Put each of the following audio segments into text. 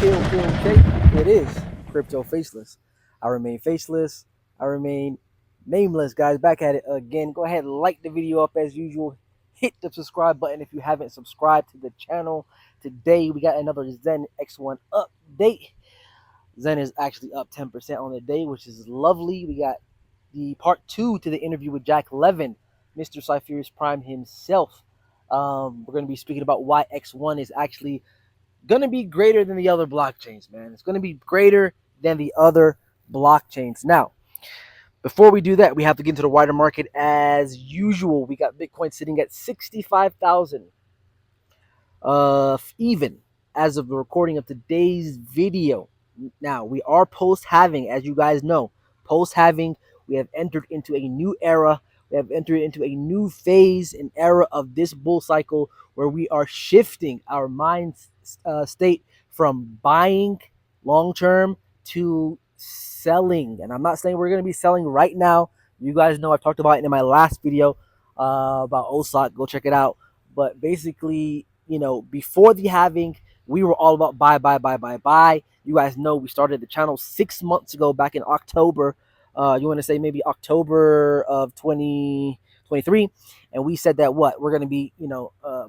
Okay. It is Crypto Faceless. I remain faceless. I remain nameless, guys. Back at it again. Go ahead, like the video up as usual. Hit the subscribe button if you haven't subscribed to the channel. Today, we got another Zen X1 update. Zen is actually up 10% on the day, which is lovely. We got the part 2 to the interview with Jack Levin, Mr. Cypherus Prime himself. We're going to be speaking about why X1 is actually going to be greater than the other blockchains, man. It's going to be greater than the other blockchains. Now, before we do that, we have to get into the wider market as usual. We got Bitcoin sitting at 65,000 even as of the recording of today's video. Now, we are post-halving, as you guys know. Post-halving, we have entered into a new era. We have entered into a new phase, an era of this bull cycle where we are shifting our mind state from buying long-term to selling. And I'm not saying we're going to be selling right now. You guys know I've talked about it in my last video about OSOC. Go check it out. But basically, before the halving, we were all about buy. You guys know we started the channel 6 months ago, back in October. You want to say maybe October of 2023, and we said that we're going to be,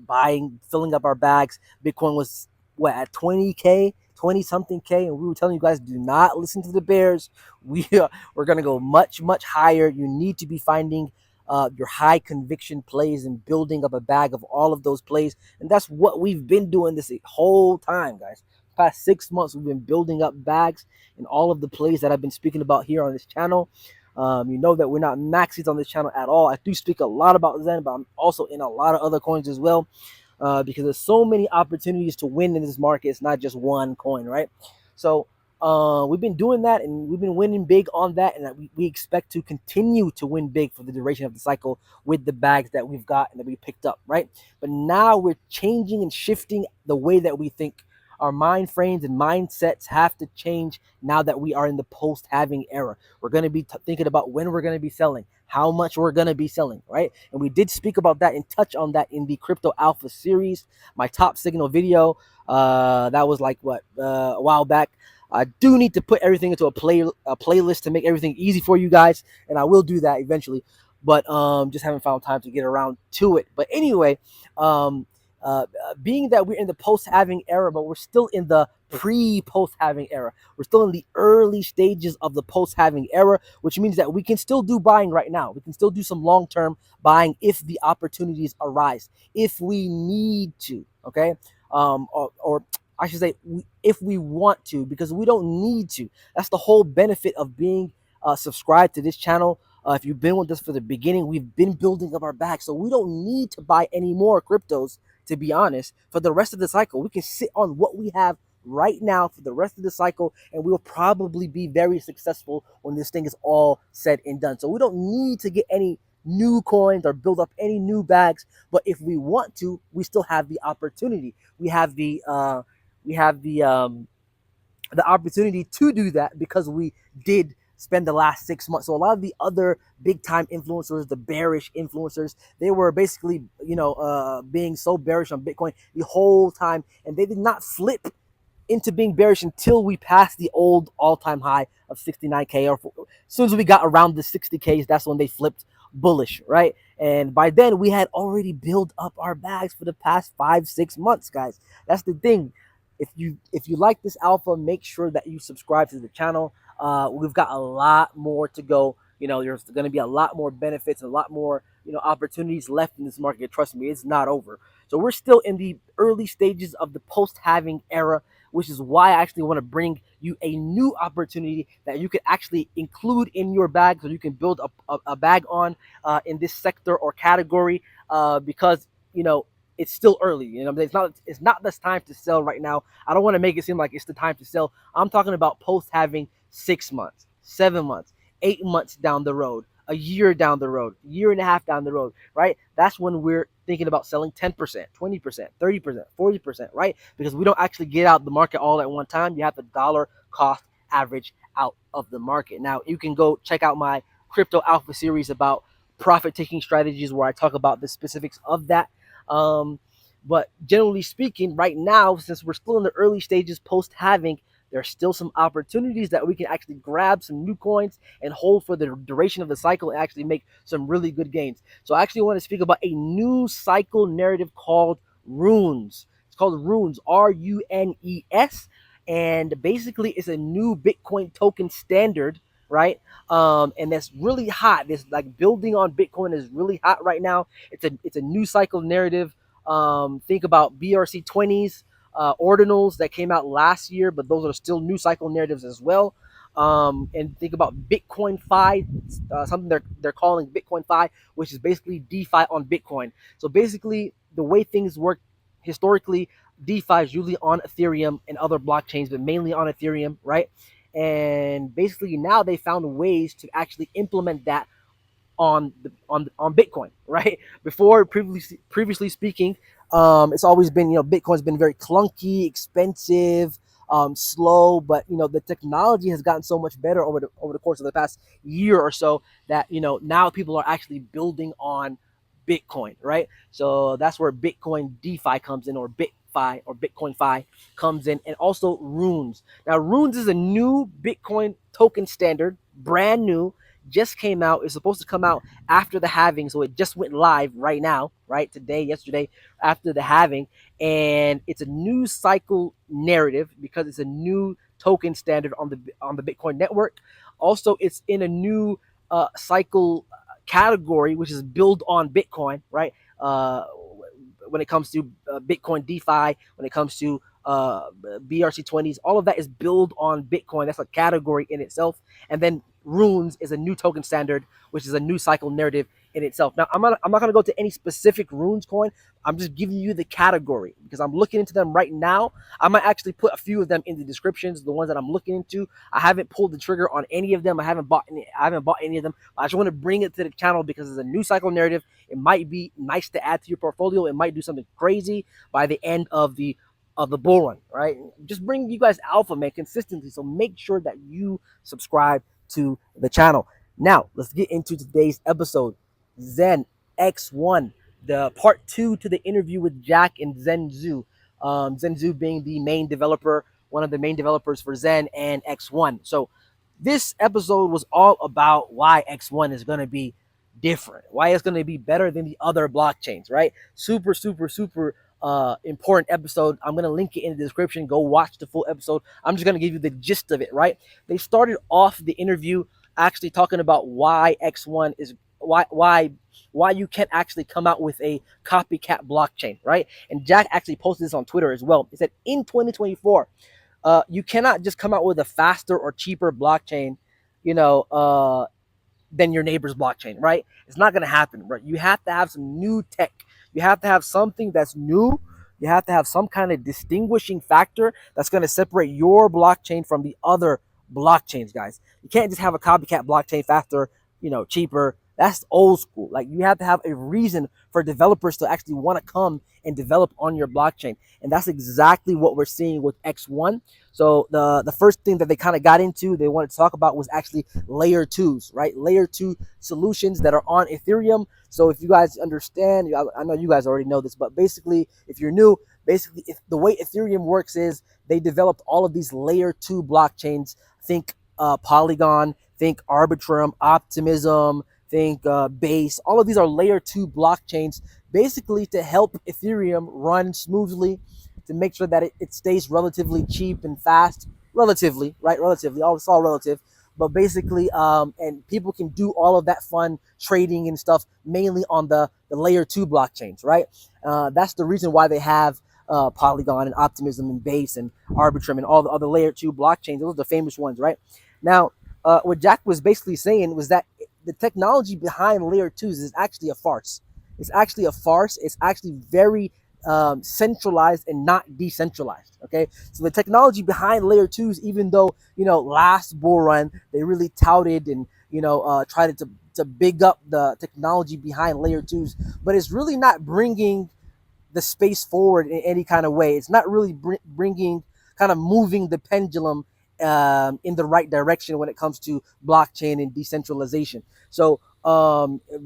buying, filling up our bags. Bitcoin was at 20K, 20 something K, and we were telling you guys, do not listen to the bears. We're going to go much higher. You need to be finding your high conviction plays and building up a bag of all of those plays. And that's what we've been doing this whole time, guys. Past 6 months, we've been building up bags in all of the plays that I've been speaking about here on this channel. You know that we're not maxis on this channel at all. I do speak a lot about Zen, but I'm also in a lot of other coins as well, because there's so many opportunities to win in this market. It's not just one coin, right? So we've been doing that, and we've been winning big on that, and we expect to continue to win big for the duration of the cycle with the bags that we've got and that we picked up, right? But now we're changing and shifting the way that we think. Our mind frames and mindsets have to change now that we are in the post-halving era. We're going to be thinking about when we're going to be selling, how much we're going to be selling, right? And we did speak about that and touch on that in the Crypto Alpha series, my top signal video. That was like a while back. I do need to put everything into a playlist to make everything easy for you guys, and I will do that eventually. But just haven't found time to get around to it. But anyway, being that we're in the post-halving era, but we're still in the pre-post-halving era. We're still in the early stages of the post-halving era, which means that we can still do buying right now. We can still do some long-term buying if the opportunities arise, if we need to, okay? Or I should say, if we want to, because we don't need to. That's the whole benefit of being subscribed to this channel. If you've been with us for the beginning, we've been building up our bag, so we don't need to buy any more cryptos, to be honest, for the rest of the cycle. We can sit on what we have right now for the rest of the cycle, and we'll probably be very successful when this thing is all said and done. So we don't need to get any new coins or build up any new bags, but if we want to, we still have the opportunity. We have the opportunity to do that because we did spend the last 6 months. So a lot of the other big time influencers, the bearish influencers, they were basically, being so bearish on Bitcoin the whole time, and they did not flip into being bearish until we passed the old all-time high of 69K, or as soon as we got around the 60Ks, that's when they flipped bullish, right? And by then we had already built up our bags for the past 5-6 months, guys. That's the thing. If you like this alpha, make sure that you subscribe to the channel. We've got a lot more to go. There's going to be a lot more benefits and a lot more, opportunities left in this market. Trust me, it's not over. So we're still in the early stages of the post-halving era, which is why I actually want to bring you a new opportunity that you can actually include in your bag, so you can build a bag on in this sector or category, because it's still early. It's not this time to sell right now. I don't want to make it seem like it's the time to sell. I'm talking about post-halving 6 months, 7 months, 8 months down the road, a year down the road, year and a half down the road, right? That's when we're thinking about selling 10%, 20%, 30%, 40%, right? Because we don't actually get out the market all at one time. You have the dollar cost average out of the market. Now, you can go check out my Crypto Alpha series about profit-taking strategies, where I talk about the specifics of that. But generally speaking, right now, since we're still in the early stages post halving, there's still some opportunities that we can actually grab some new coins and hold for the duration of the cycle and actually make some really good gains. So I actually want to speak about a new cycle narrative called runes. It's called runes, runes, and basically it's a new Bitcoin token standard, right? And that's really hot. This like building on Bitcoin is really hot right now. It's a new cycle narrative. Think about BRC20s, ordinals that came out last year, but those are still new cycle narratives as well. And think about Bitcoin Fi, something they're calling Bitcoin Fi, which is basically DeFi on Bitcoin. So basically, the way things work historically, DeFi is usually on Ethereum and other blockchains, but mainly on Ethereum, right? And basically now they found ways to actually implement that on Bitcoin, right? Before previously speaking, it's always been, Bitcoin's been very clunky, expensive, slow, but the technology has gotten so much better over the course of the past year or so that now people are actually building on Bitcoin, right? So that's where Bitcoin DeFi comes in, or BitFi or Bitcoin Fi comes in, and also Runes. Now, Runes is a new Bitcoin token standard, brand new, just came out. It's supposed to come out after the halving, so it just went live right now, right today, yesterday, after the halving, and it's a new cycle narrative because it's a new token standard on the Bitcoin network. Also, it's in a new cycle category, which is build on Bitcoin, right? When it comes to Bitcoin DeFi, when it comes to BRC20s, all of that is build on Bitcoin. That's a category in itself. And then Runes is a new token standard, which is a new cycle narrative in itself. Now, I'm not going to go to any specific Runes coin. I'm just giving you the category because I'm looking into them right now. I might actually put a few of them in the descriptions, the ones that I'm looking into. I haven't pulled the trigger on any of them. I haven't bought any of them. I just want to bring it to the channel because it's a new cycle narrative. It might be nice to add to your portfolio. It might do something crazy by the end of the bull run, right? Just bring you guys alpha, man, consistently. So make sure that you subscribe to the channel. Now, let's get into today's episode. Zen X1, the part 2 to the interview with Jack and Zenzu. Zenzu being the main developer, one of the main developers for Zen and X1. So this episode was all about why X1 is going to be different, why it's going to be better than the other blockchains, right? Super, super, super important episode. I'm going to link it in the description. Go watch the full episode. I'm just going to give you the gist of it, right? They started off the interview actually talking about why X1 is why you can't actually come out with a copycat blockchain, right? And Jack actually posted this on Twitter as well. He said in 2024, you cannot just come out with a faster or cheaper blockchain, you know, than your neighbor's blockchain, right? It's not going to happen, right? You have to have some new tech. You have to have something that's new. You have to have some kind of distinguishing factor that's going to separate your blockchain from the other blockchains, guys. You can't just have a copycat blockchain, faster, cheaper. That's old school. Like, you have to have a reason for developers to actually want to come and develop on your blockchain. And that's exactly what we're seeing with X1. So the first thing that they kind of got into, they wanted to talk about, was actually layer twos, right? Layer two solutions that are on Ethereum. So if you guys understand, I know you guys already know this, but basically, if you're new, basically, if the way Ethereum works is they developed all of these layer two blockchains. Think Polygon, think Arbitrum, Optimism, think Base. All of these are layer two blockchains, basically to help Ethereum run smoothly, to make sure that it stays relatively cheap and fast. Relatively, right? Relatively. It's all relative. But basically, and people can do all of that fun trading and stuff mainly on the layer two blockchains, right? That's the reason why they have Polygon and Optimism and Base and Arbitrum and all the other layer two blockchains. Those are the famous ones, right? Now, what Jack was basically saying was that the technology behind layer twos is actually a farce. It's actually a farce. It's actually very centralized and not decentralized. Okay, so the technology behind layer twos, even though last bull run they really touted and tried to big up the technology behind layer twos, but it's really not bringing the space forward in any kind of way. It's not really bringing, kind of moving the pendulum in the right direction when it comes to blockchain and decentralization. So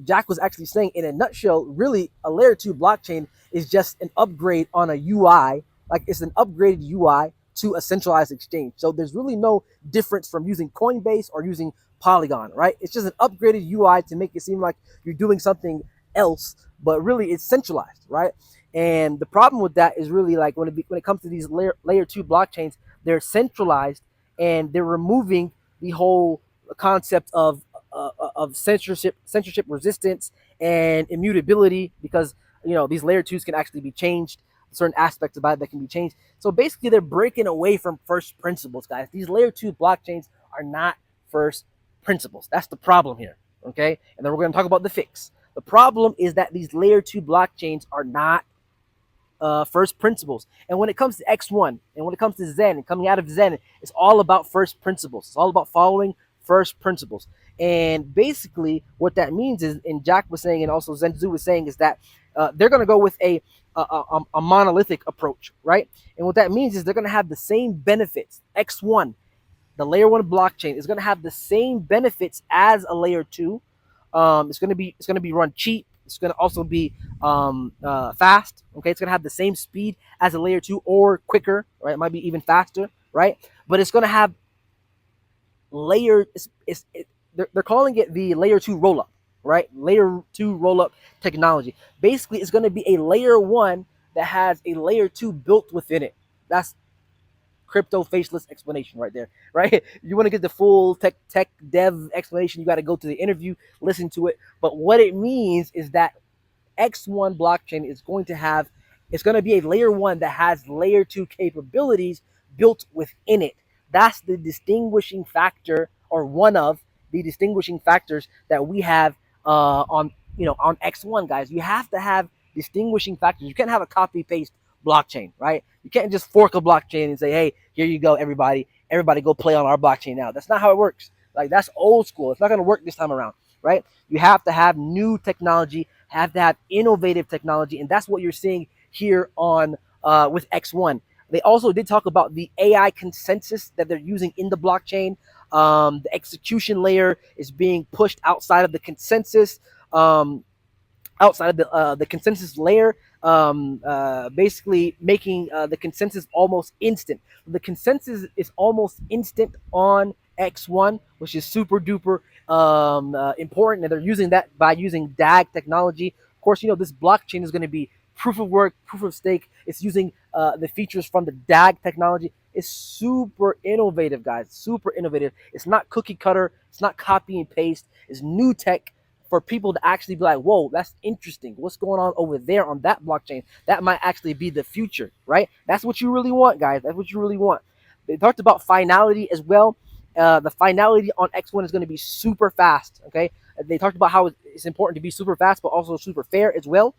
Jack was actually saying, in a nutshell, really a layer two blockchain is just an upgrade on a UI. Like it's an upgraded UI to a centralized exchange. So there's really no difference from using Coinbase or using Polygon, right? It's just an upgraded UI to make it seem like you're doing something else, but really it's centralized, right? And the problem with that is really like when it comes to these layer two blockchains, they're centralized and they're removing the whole concept of censorship resistance and immutability, because these layer twos can actually be changed. Certain aspects about it that can be changed. So basically, they're breaking away from first principles, guys. These layer two blockchains are not first principles. That's the problem here. Okay, and then we're going to talk about the fix. The problem is that these layer two blockchains are not first principles. And when it comes to XEN and when it comes to XEN and coming out of XEN, it's all about first principles. It's all about following first principles. And basically, what that means is, and Jack was saying, and also Zenzu was saying, is that they're going to go with a monolithic approach, right? And what that means is they're going to have the same benefits. XEN, the layer one blockchain, is going to have the same benefits as a layer two. It's going to be run cheap. It's going to also be fast. Okay, it's going to have the same speed as a layer two or quicker, right? It might be even faster, right? But it's going to have layer. They're calling it the layer two rollup, right? Layer two rollup technology. Basically, it's going to be a layer one that has a layer two built within it. That's crypto faceless explanation right there, right? You want to get the full tech dev explanation, you got to go to the interview, listen to it. But what it means is that XEN blockchain is going to have, it's going to be a layer one that has layer two capabilities built within it. That's the distinguishing factor, or one of the distinguishing factors that we have on XEN, guys. You have to have distinguishing factors. You can't have a copy paste blockchain, right? You can't just fork a blockchain and say, hey, here you go, everybody go play on our blockchain now. That's not how it works. Like, that's old school. It's not going to work this time around, right? You have to have new technology, have to have innovative technology, and that's what you're seeing here on with XEN. They also did talk about the AI consensus that they're using in the blockchain. The execution layer is being pushed outside of the consensus. Outside of the consensus layer, basically making the consensus almost instant. The consensus is almost instant on XEN, which is super duper important, and they're using that by using DAG technology. Of course, this blockchain is going to be proof of work, proof of stake. It's using the features from the DAG technology. It's super innovative, guys. Super innovative. It's not cookie cutter. It's not copy and paste. It's new tech for people to actually be like, whoa, that's interesting. What's going on over there on that blockchain? That might actually be the future, right? That's what you really want, guys. That's what you really want. They talked about finality as well. The finality on XEN is going to be super fast, okay? They talked about how it's important to be super fast, but also super fair as well.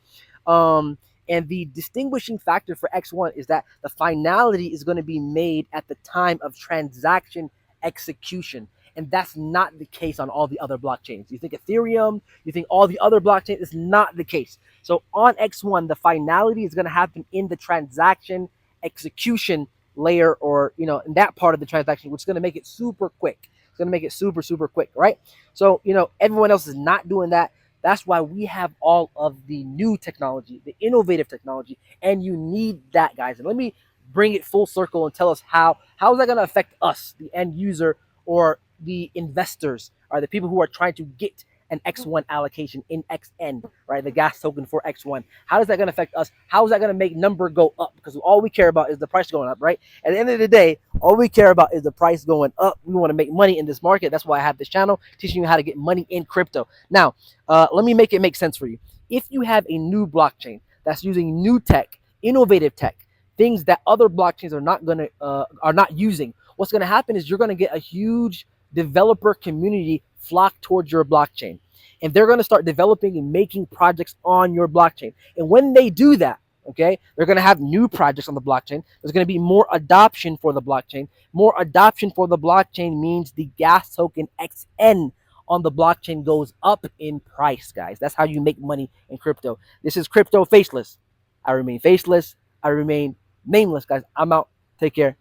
And the distinguishing factor for XEN is that the finality is going to be made at the time of transaction execution. And that's not the case on all the other blockchains. You think Ethereum, you think all the other blockchains, it's not the case. So on XEN, the finality is going to happen in the transaction execution layer, or, in that part of the transaction, which is going to make it super quick. It's going to make it super, super quick, right? So, everyone else is not doing that. That's why we have all of the new technology, the innovative technology, and you need that, guys. And let me bring it full circle and tell us how is that going to affect us, the end user, or the investors, are the people who are trying to get an XEN allocation in XN, right? The gas token for XEN. How is that going to affect us? How is that going to make number go up? Because all we care about is the price going up, right? At the end of the day, all we care about is the price going up. We want to make money in this market. That's why I have this channel teaching you how to get money in crypto. Now, let me make it make sense for you. If you have a new blockchain that's using new tech, innovative tech, things that other blockchains are not using, what's going to happen is you're going to get a huge developer community flock towards your blockchain, and they're going to start developing and making projects on your blockchain. And when they do that, okay, they're going to have new projects on the blockchain. There's going to be more adoption for the blockchain. More adoption for the blockchain means the gas token XN on the blockchain goes up in price, guys. That's how you make money in crypto. This is Crypto Faceless. I remain faceless. I remain nameless, guys. I'm out. Take care.